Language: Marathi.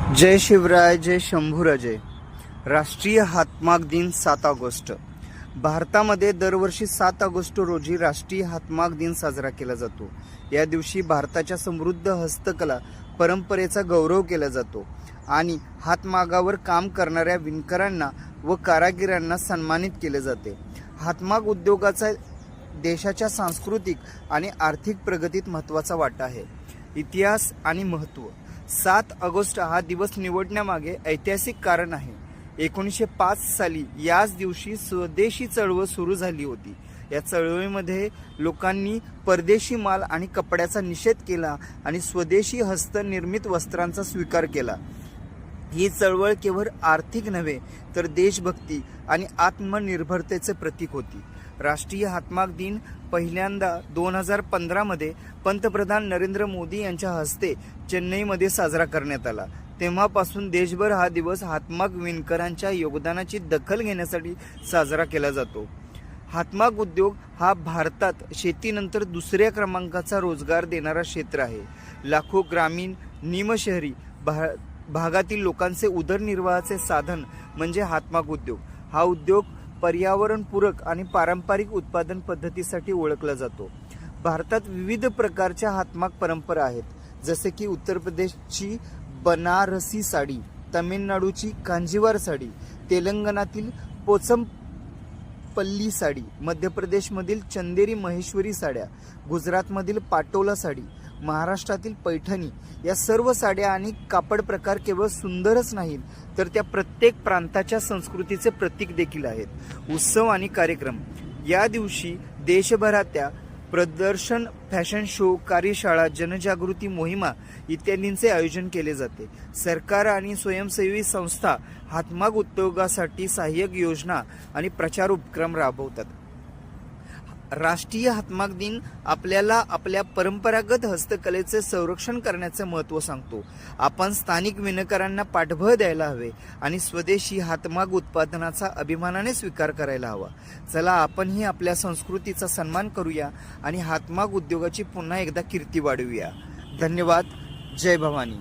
जय शिवराय, जय शंभूराजे। राष्ट्रीय हातमाग दिन 7 ऑगस्ट। भारतामध्ये दरवर्षी 7 ऑगस्ट रोजी राष्ट्रीय हातमाग दिन साजरा केला जातो। या दिवशी भारताच्या समृद्ध हस्तकला परंपरेचा गौरव केला जातो आणि हातमागावर काम करणाऱ्या विणकरांना व कारागिरांना सन्मानित केले जाते। हातमाग उद्योगाचा देशाच्या सांस्कृतिक आणि आर्थिक प्रगतीत महत्त्वाचा वाटा आहे। इतिहास आणि महत्त्व। 7 ऑगस्ट हा दिवस निवडण्यामागे ऐतिहासिक कारण आहे। 1905 साली याच दिवशी स्वदेशी चळवळ सुरू झाली होती। या चळवळीमध्ये लोकांनी परदेशी माल आणि कपड्याचा निषेध केला आणि स्वदेशी हस्तनिर्मित वस्त्रांचा स्वीकार केला। ही चळवळ केवळ आर्थिक नव्हे तर देशभक्ती आणि आत्मनिर्भरतेचे प्रतीक होती। राष्ट्रीय हातमाग दिन पहिल्यांदा 2015 मध्ये पंतप्रधान नरेंद्र मोदी यांच्या हस्ते चेन्नईमध्ये साजरा करण्यात आला। तेव्हापासून देशभर हा दिवस हातमाग विणकरांच्या योगदानाची दखल घेण्यासाठी साजरा केला जातो। हातमाग उद्योग हा भारतात शेतीनंतर दुसऱ्या क्रमांकाचा रोजगार देणारा क्षेत्र आहे। लाखो ग्रामीण निमशहरी भागातील लोकांचे उदरनिर्वाहाचे साधन म्हणजे हातमाग उद्योग। हा उद्योग पर्यावरणपूरक आणि पारंपरिक उत्पादन पद्धतीसाठी ओळखला जातो। भारतात विविध प्रकारच्या हातमाग परंपरा आहेत, जसे की उत्तर प्रदेशची बनारसी साडी, तमिळनाडूची कांजीवार साडी, तेलंगणातील पोचमपल्ली साडी, मध्य प्रदेशमधील चंदेरी महेश्वरी साड्या, गुजरातमधील पाटोला साडी, महाराष्ट्रातील पैठणी। या सर्व साड्या आणि कापड प्रकार केवळ सुंदरच नाहीत तर त्या प्रत्येक प्रांताच्या संस्कृतीचे प्रतीक देखील आहेत। उत्सव आणि कार्यक्रम। या दिवशी देशभरात प्रदर्शन, फॅशन शो, कार्यशाळा, जनजागृती मोहिमा इत्यादींचे आयोजन केले जाते। सरकार आणि स्वयंसेवी संस्था हातमाग उद्योगासाठी सहाय्यक योजना आणि प्रचार उपक्रम राबवतात। राष्ट्रीय हातमाग दिन आपल्याला आपल्या परंपरागत हस्तकलेचे संरक्षण करण्याचे महत्त्व सांगतो। आपण स्थानिक विणकरांना पाठबळ द्यायला हवे आणि स्वदेशी हातमाग उत्पादनाचा अभिमानाने स्वीकार करायला हवा। चला आपणही आपल्या संस्कृतीचा सन्मान करूया आणि हातमाग उद्योगाची पुन्हा एकदा कीर्ती वाढवूया। धन्यवाद। जय भवानी।